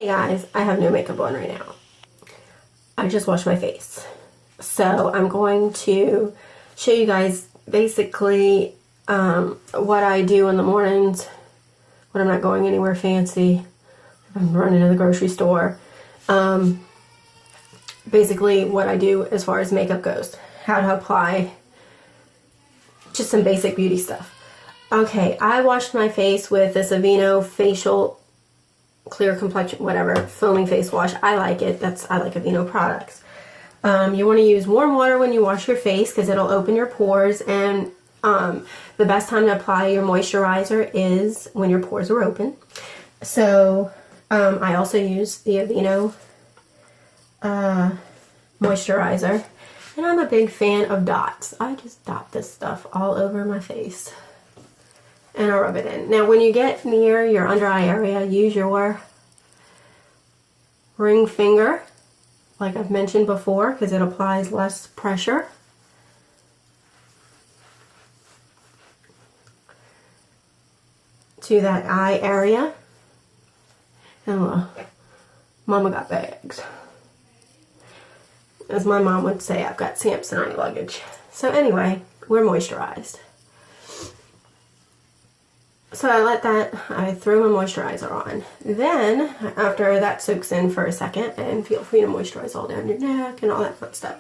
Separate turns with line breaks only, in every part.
Hey guys, I have no makeup on right now. I just washed my face. So I'm going to show you guys basically what I do in the mornings when I'm not going anywhere fancy. I'm running to the grocery store. Basically what I do as far as makeup goes. How to apply just some basic beauty stuff. Okay, I washed my face with this Aveeno facial clear complexion, whatever, foaming face wash. I like it. I like Aveeno products. You want to use warm water when you wash your face because it'll open your pores, and the best time to apply your moisturizer is when your pores are open. So I also use the Aveeno moisturizer, and I'm a big fan of dots. I just dot this stuff all over my face and I rub it in. Now when you get near your under eye area, use your ring finger, like I've mentioned before, because it applies less pressure. To that eye area. And Mama got bags. As my mom would say, I've got Samsonite luggage. So anyway, we're moisturized. So I throw my moisturizer on. Then, after that soaks in for a second, and feel free to moisturize all down your neck and all that fun stuff.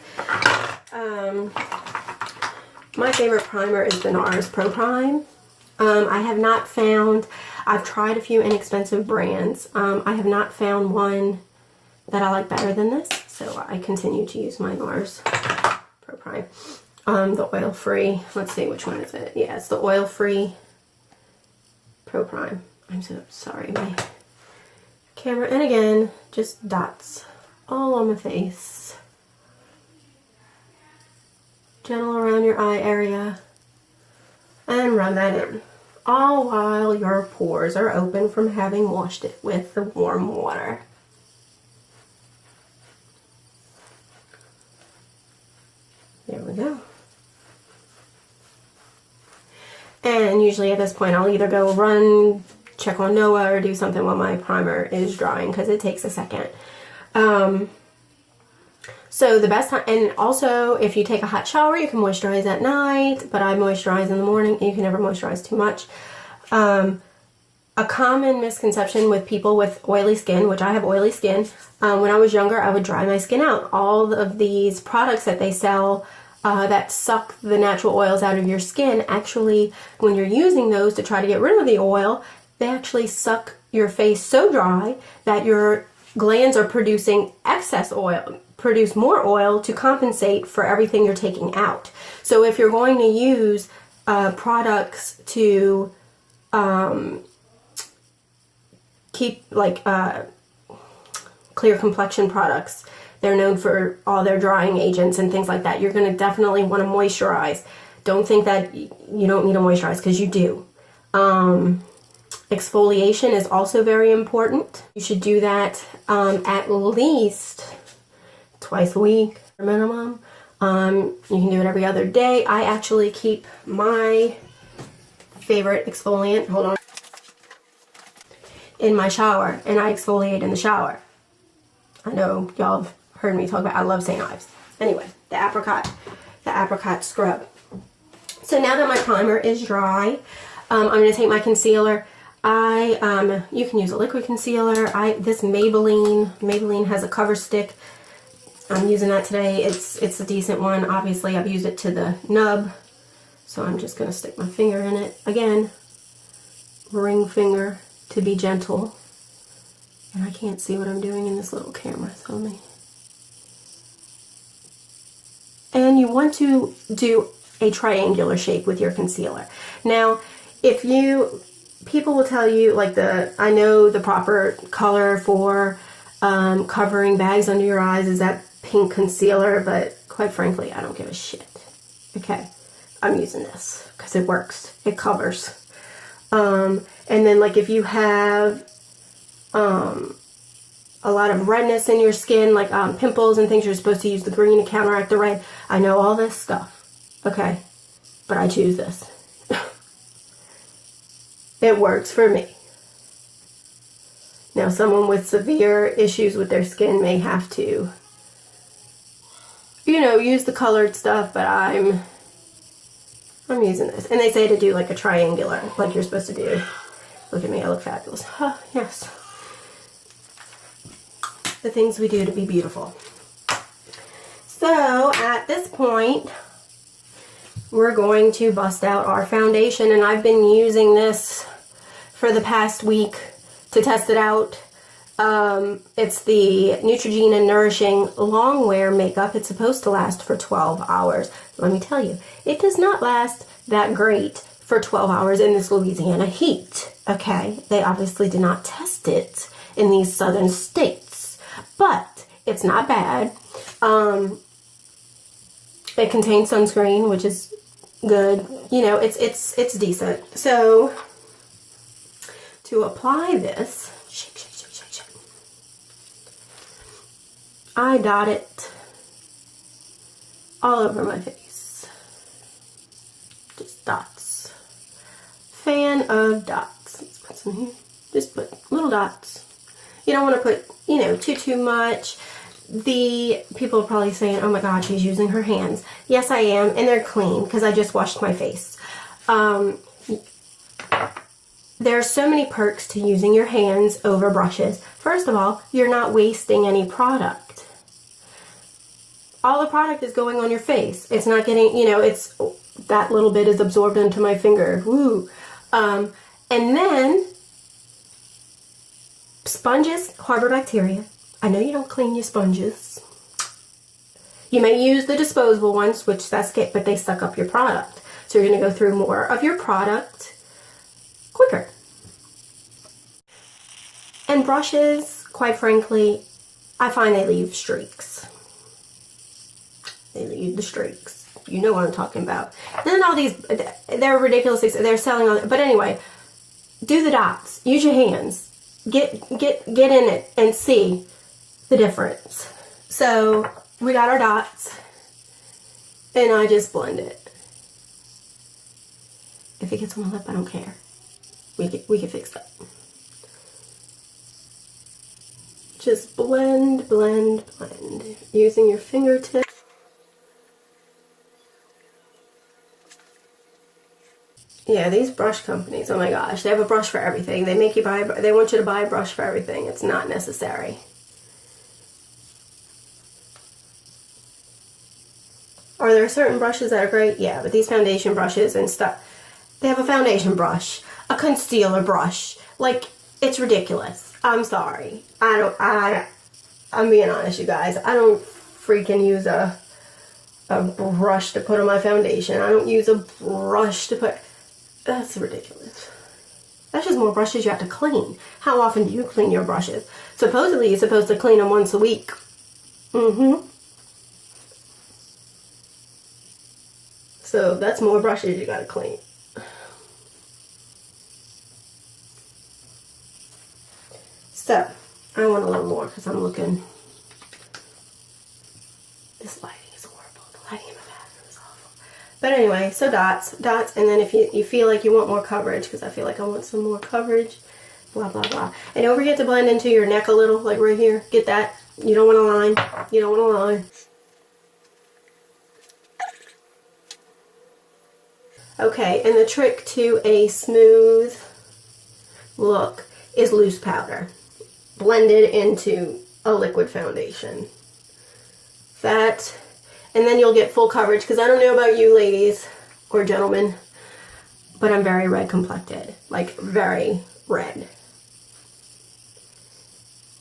My favorite primer is the NARS Pro Prime. I have not found, I've tried a few inexpensive brands. I have not found one that I like better than this, so I continue to use my NARS Pro Prime. The oil-free, let's see, which one is it? Yeah, it's the oil-free Pro Prime. I'm so sorry, my camera. And again, just dots all on my face. Gentle around your eye area. And rub that in. All while your pores are open from having washed it with the warm water. There we go. And usually at this point I'll either go run, check on Noah, or do something while my primer is drying because it takes a second. So the best time, and also if you take a hot shower you can moisturize at night, but I moisturize in the morning. You can never moisturize too much. A common misconception with people with oily skin, which I have oily skin, when I was younger I would dry my skin out. All of these products that they sell that suck the natural oils out of your skin, actually, when you're using those to try to get rid of the oil, they actually suck your face so dry that your glands are producing excess oil, produce more oil to compensate for everything you're taking out. So if you're going to use products to keep, like clear complexion products, they're known for all their drying agents and things like that. You're going to definitely want to moisturize. Don't think that you don't need to moisturize, because you do. Exfoliation is also very important. You should do that at least twice a week minimum. You can do it every other day. I actually keep my favorite exfoliant, hold on, in my shower, and I exfoliate in the shower. I know y'all have heard me talk about, I love St. Ives. Anyway, the apricot scrub. So now that my primer is dry, I'm going to take my concealer. You can use a liquid concealer. This Maybelline has a cover stick. I'm using that today. It's a decent one. Obviously, I've used it to the nub, so I'm just going to stick my finger in it. Again, ring finger to be gentle. And I can't see what I'm doing in this little camera, so let me. And you want to do a triangular shape with your concealer. Now, people will tell you, like, I know the proper color for covering bags under your eyes is that pink concealer, but quite frankly, I don't give a shit. Okay, I'm using this because it works. It covers. And then, like, if you have a lot of redness in your skin, like pimples and things, you're supposed to use the green to counteract the red. I know all this stuff, okay, but I choose this. It works for me. Now, someone with severe issues with their skin may have to, you know, use the colored stuff, but I'm using this. And they say to do like a triangular, like you're supposed to do. Look at me, I look fabulous. Huh, yes. The things we do to be beautiful. So, at this point, we're going to bust out our foundation, and I've been using this for the past week to test it out. It's the Neutrogena Nourishing Longwear Makeup. It's supposed to last for 12 hours. Let me tell you, it does not last that great for 12 hours in this Louisiana heat, okay? They obviously did not test it in these southern states, but it's not bad. It contains sunscreen, which is good. You know, it's decent. So, to apply this, shake, shake, shake, shake, shake. I dot it all over my face. Just dots. Fan of dots. Let's put some here. Just put little dots. You don't want to put, you know, too much. The people are probably saying, oh my god, she's using her hands. Yes, I am, and they're clean because I just washed my face. There are so many perks to using your hands over brushes. First of all, you're not wasting any product. All the product is going on your face. It's not getting, you know, it's that little bit is absorbed into my finger. Woo. And then sponges harbor bacteria. I know you don't clean your sponges. You may use the disposable ones, which that's good, but they suck up your product. So you're going to go through more of your product quicker. And brushes, quite frankly, I find they leave streaks. They leave the streaks. You know what I'm talking about. Then all these, they're ridiculous. They're selling on, but anyway, do the dots. Use your hands. Get in it and see the difference. So we got our dots, and I just blend it. If it gets on my lip, I don't care. We can fix that. Just blend, blend, blend. Using your fingertips. Yeah, these brush companies, oh my gosh, they have a brush for everything. They make you buy, they want you to buy a brush for everything. It's not necessary. Are there certain brushes that are great? Yeah, but these foundation brushes and stuff, they have a foundation brush, a concealer brush. Like, it's ridiculous. I'm sorry. I'm being honest, you guys. I don't freaking use a brush to put on my foundation. I don't use a brush to put, that's ridiculous. That's just more brushes you have to clean. How often do you clean your brushes? Supposedly, you're supposed to clean them once a week. So that's more brushes you gotta clean. So, I want a little more because I'm looking. This lighting is horrible. The lighting in the bathroom is awful. But anyway, so dots, and then if you feel like you want more coverage, because I feel like I want some more coverage, blah, blah, blah. And don't forget to blend into your neck a little, like right here. Get that. You don't want a line. You don't want a line. Okay, and the trick to a smooth look is loose powder blended into a liquid foundation. That, and then you'll get full coverage, because I don't know about you ladies or gentlemen, but I'm very red complected, like very red.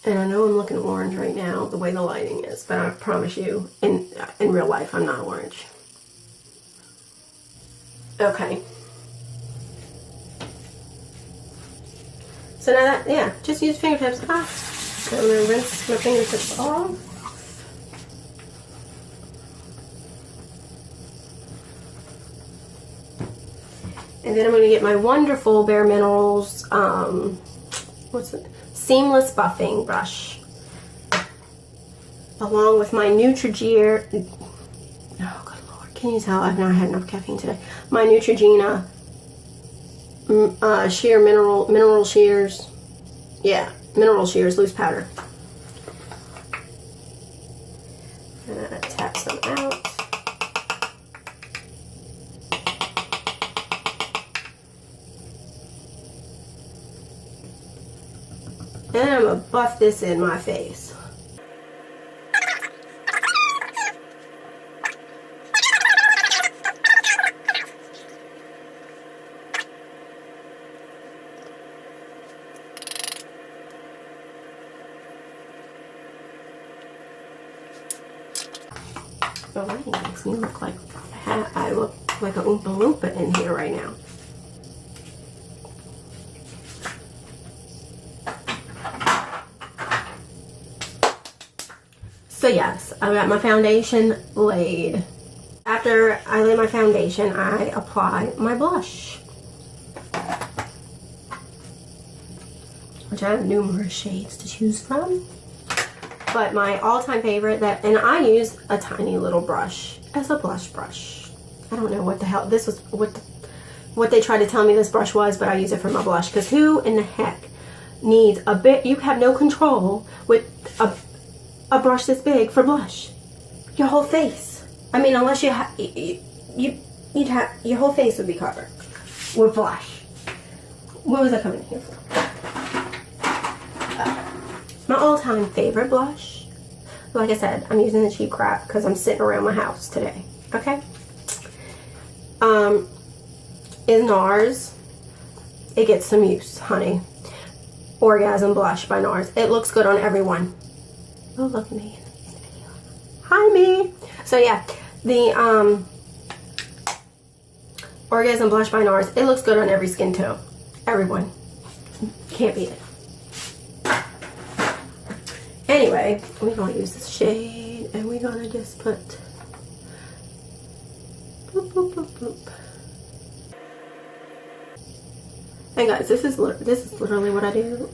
And I know I'm looking orange right now, the way the lighting is, but I promise you, in real life, I'm not orange. Okay. So now that, yeah, just use fingertips. So I'm going to rinse my fingertips off. And then I'm going to get my wonderful Bare Minerals, what's it? Seamless Buffing Brush. Along with my Neutrogena, oh good lord, can you tell I've not had enough caffeine today? My Neutrogena sheer mineral shears. Yeah, mineral shears, loose powder. Tap some out. And I'm going to buff this in my face. Oh, that makes me look like I look like a Oompa Loompa in here right now. So yes, I got my foundation laid. After I lay my foundation, I apply my blush, which I have numerous shades to choose from. But my all-time favorite, and I use a tiny little brush as a blush brush. I don't know what the hell this was, what they tried to tell me this brush was, but I use it for my blush, because who in the heck needs a bit? You have no control with a brush this big for blush. Your whole face. I mean, unless you'd have your whole face would be covered with blush. What was I coming here for? My all-time favorite blush, like I said, I'm using the cheap crap because I'm sitting around my house today, okay? Is NARS. It gets some use, honey. Orgasm Blush by NARS. It looks good on everyone. Oh, look at me in the video. Hi, me. So yeah, the Orgasm Blush by NARS. It looks good on every skin tone. Everyone. Can't beat it. Anyway, we're going to use this shade, and we're going to just put boop, boop, boop, boop. And guys, this is literally what I do.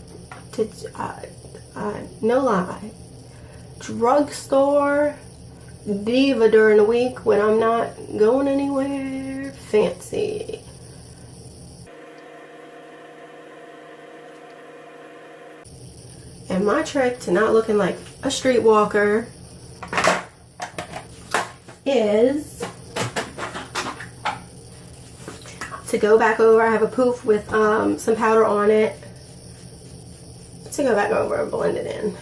No lie. Drugstore diva during the week when I'm not going anywhere fancy. And my trick to not looking like a streetwalker is to go back over. I have a poof with some powder on it. To go back over and blend it in.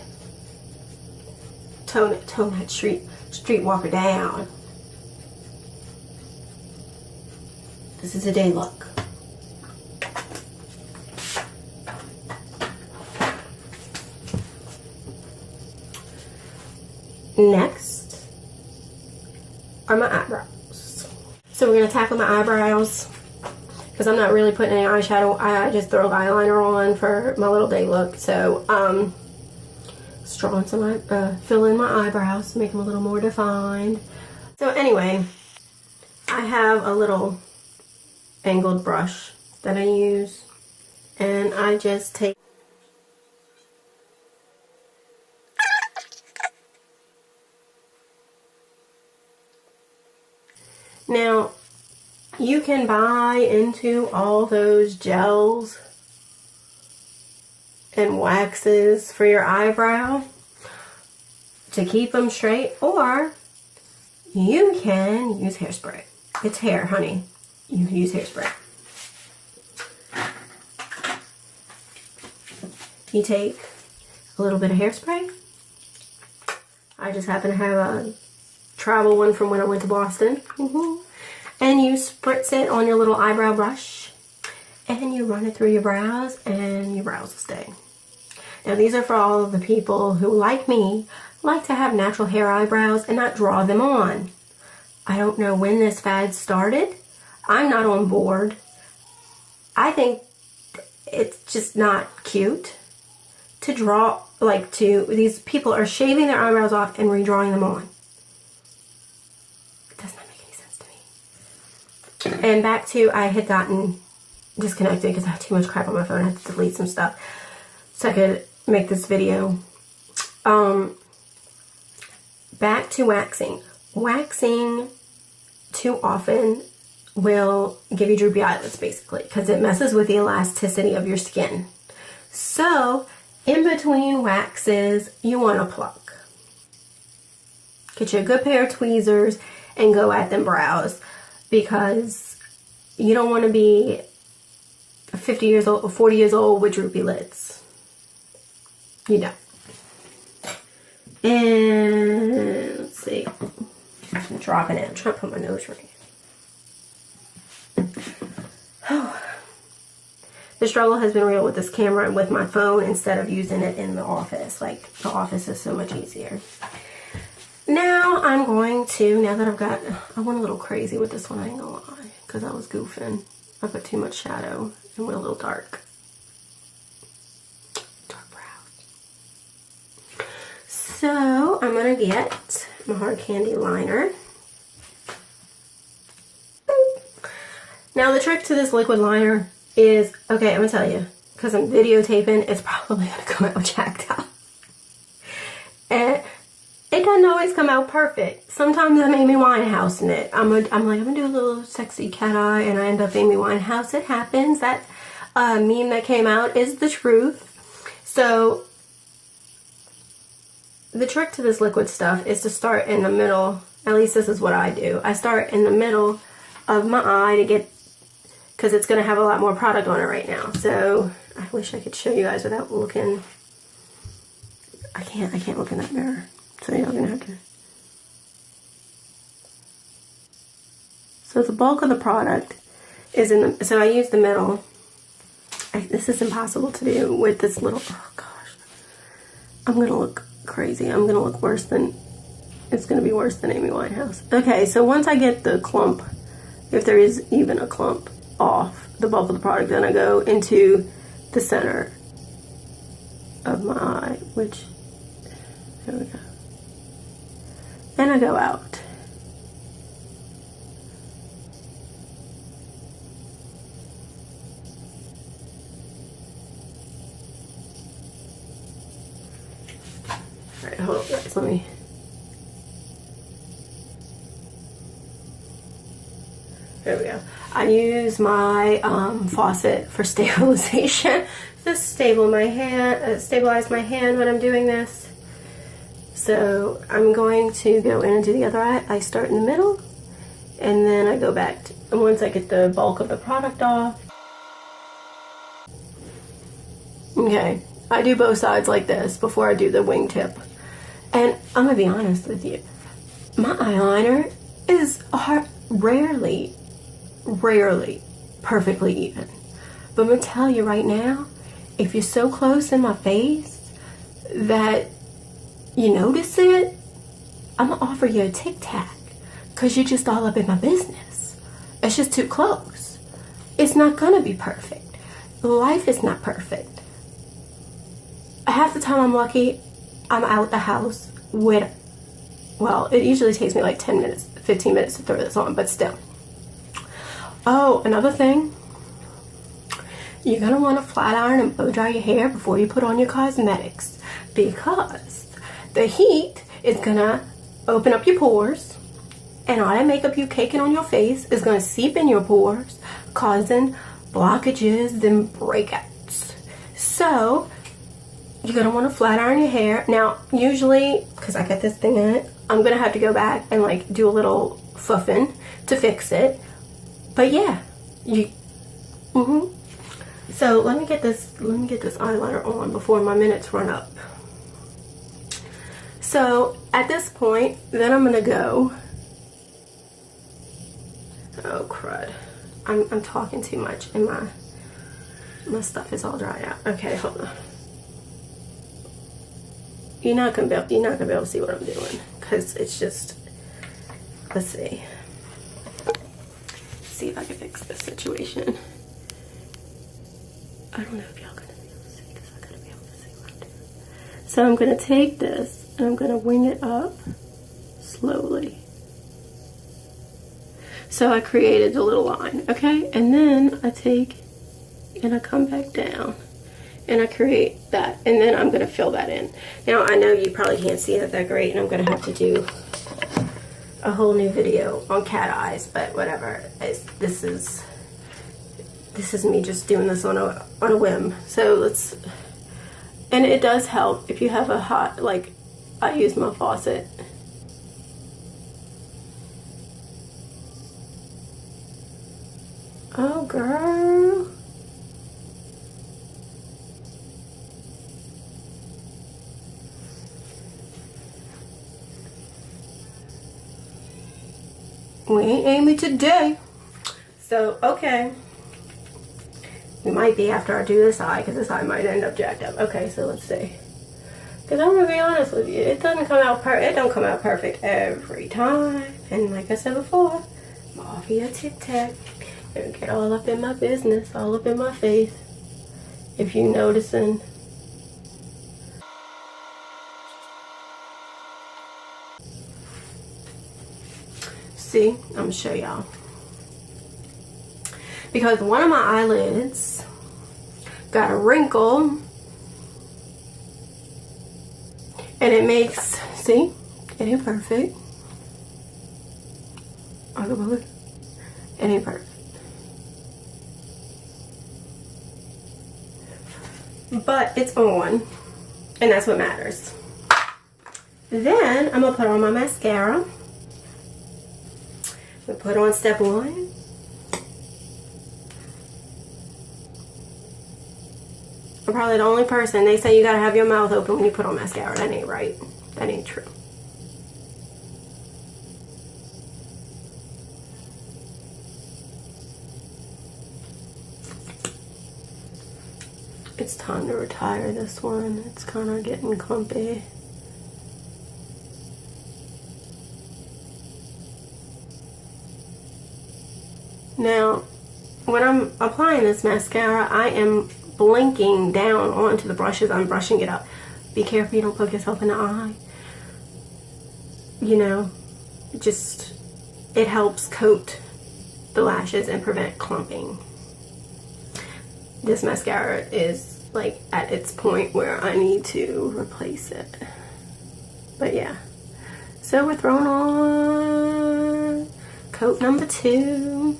Tone that streetwalker down. This is a day look. Next are my eyebrows. So we're going to tackle my eyebrows because I'm not really putting any eyeshadow. I just throw eyeliner on for my little day look. So just drawing some, fill in my eyebrows, make them a little more defined. So anyway, I have a little angled brush that I use, and I just take now. You can buy into all those gels and waxes for your eyebrow to keep them straight, or you can use hairspray. It's hair, honey. You can use hairspray. You take a little bit of hairspray. I just happen to have a travel one from when I went to Boston. And you spritz it on your little eyebrow brush, and you run it through your brows, and your brows will stay. Now these are for all of the people who, like me, like to have natural hair eyebrows and not draw them on. I don't know when this fad started. I'm not on board. I think it's just not cute to draw, these people are shaving their eyebrows off and redrawing them on. And back to, I had gotten disconnected because I had too much crap on my phone. I had to delete some stuff so I could make this video. Back to waxing. Waxing too often will give you droopy eyelids, basically, because it messes with the elasticity of your skin. So in between waxes, you want to pluck. Get you a good pair of tweezers and go at them brows, because you don't want to be 50 years old or 40 years old with droopy lids. You don't. And let's see. I'm dropping it. I'm trying to put my nose ring. The struggle has been real with this camera and with my phone instead of using it in the office. Like, the office is so much easier. Now I'm going to, now that I went a little crazy with this one, I ain't gonna lie, because I was goofing. I put too much shadow and went a little dark. Dark brows. So I'm gonna get my hard candy liner. Now the trick to this liquid liner is, okay, I'm gonna tell you, because I'm videotaping, it's probably gonna come out jacked up. And it doesn't always come out perfect. Sometimes I'm Amy Winehouse in it. I'm gonna do a little sexy cat eye, and I end up Amy Winehouse. It happens. That meme that came out is the truth. So the trick to this liquid stuff is to start in the middle. At least this is what I do. I start in the middle of my eye to get, because it's going to have a lot more product on it right now. So I wish I could show you guys without looking. I can't look in that mirror. So y'all gonna have to. So the bulk of the product is in the, so I use the middle. This is impossible to do with this little, oh gosh. I'm gonna look crazy. I'm gonna look worse than, it's gonna be worse than Amy Winehouse. Okay, so once I get the clump, if there is even a clump, off the bulk of the product, then I go into the center of my eye, which, there we go. And I go out. Alright, hold on guys, let me. There we go. I use my faucet for stabilization. Just stabilize my hand when I'm doing this. So I'm going to go in and do the other eye. I start in the middle, and then I go back to, and once I get the bulk of the product off. Okay, I do both sides like this before I do the wingtip. And I'm gonna be honest with you, my eyeliner is rarely perfectly even. But I'm gonna tell you right now, if you're so close in my face that you notice it, I'm gonna offer you a Tic Tac, because you're just all up in my business. It's just too close. It's not gonna be perfect. Life is not perfect. Half the time I'm lucky, I'm out the house with, well, it usually takes me like 10 minutes, 15 minutes to throw this on, but still. Oh, another thing, you're gonna wanna flat iron and blow dry your hair before you put on your cosmetics, because the heat is gonna open up your pores, and all that makeup you caking on your face is gonna seep in your pores, causing blockages and breakouts. So you're gonna want to flat iron your hair. Now, usually, because I got this thing in it, I'm gonna have to go back and like do a little fuffing to fix it. But yeah, So let me get this eyeliner on before my minutes run up. So at this point, then I'm gonna go. Oh crud! I'm talking too much, and my stuff is all dried out. Okay, hold on. You're not gonna be able to see what I'm doing, because it's just. Let's see. See if I can fix this situation. I don't know if y'all gonna be able to see, because I gotta be able to see what I'm doing. So I'm gonna take this and I'm gonna wing it up slowly. So I created a little line, okay? And then I take and I come back down and I create that, and then I'm gonna fill that in. Now I know you probably can't see it that great, and I'm gonna have to do a whole new video on cat eyes, but whatever. This is me just doing this on a whim. So And it does help if you have a hot, like, I use my faucet. Oh, girl. We ain't Amy today. So, okay. We might be after I do this eye, because this eye might end up jacked up. Okay, so let's see. Because I'm gonna be honest with you, it doesn't come out it don't come out perfect every time. And like I said before, Mafia Tic Tac. Don't get all up in my business, all up in my face. If you noticing. See, I'm gonna show y'all. Because one of my eyelids got a wrinkle. And it makes, see, it ain't perfect. It ain't perfect. But it's on, and that's what matters. Then I'm gonna put on my mascara. We put on step 1. I'm probably the only person, they say you gotta have your mouth open when you put on mascara. That ain't right. That ain't true. It's time to retire this one. It's kind of getting clumpy. Now, when I'm applying this mascara, I am blinking down onto the brushes. I'm brushing it up. Be careful you don't poke yourself in the eye. You know, just, it helps coat the lashes and prevent clumping. This mascara is like at its point where I need to replace it. But yeah. So we're throwing on coat number 2.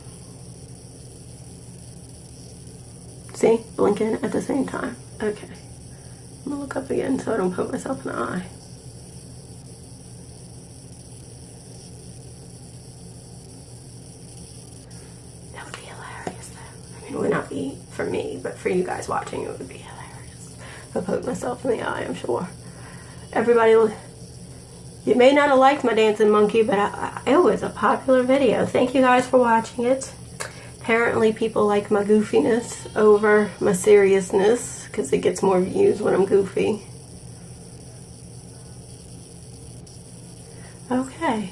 See, blinking at the same time. Okay. I'm gonna look up again so I don't poke myself in the eye. That would be hilarious though. I mean, it would not be for me, but for you guys watching, it would be hilarious. If I poke myself in the eye, I'm sure. Everybody will. You may not have liked my dancing monkey, but it was a popular video. Thank you guys for watching it. Apparently people like my goofiness over my seriousness because it gets more views when I'm goofy. Okay.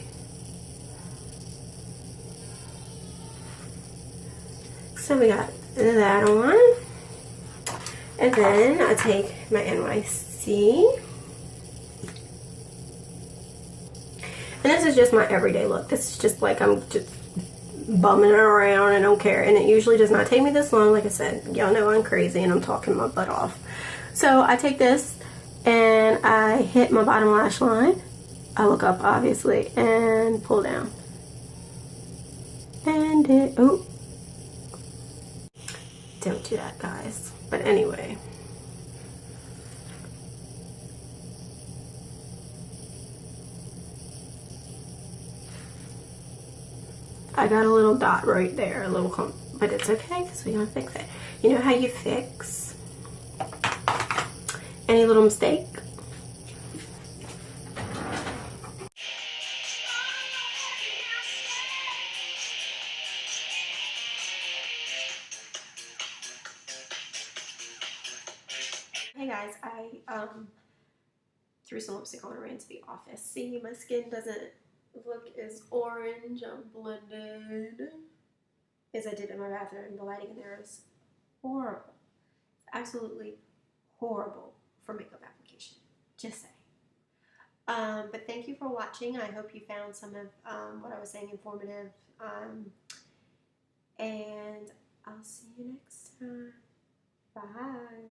So we got that on. And then I take my NYC. And this is just my everyday look. This is just like I'm just bumming it around. I don't care. And it usually does not take me this long. Like I said, y'all know I'm crazy and I'm talking my butt off. So I take this and I hit my bottom lash line. I look up obviously and pull down. And it, oh, don't do that guys. But anyway. I got a little dot right there, a little clump, but it's okay because we're gonna fix it. You know how you fix any little mistake? Hey guys, I threw some lipstick on and ran to the office. See, my skin doesn't look as orange or blended as I did in my bathroom. The lighting in there is horrible. It's absolutely horrible for makeup application. Just saying. But thank you for watching. I hope you found some of what I was saying informative. And I'll see you next time. Bye.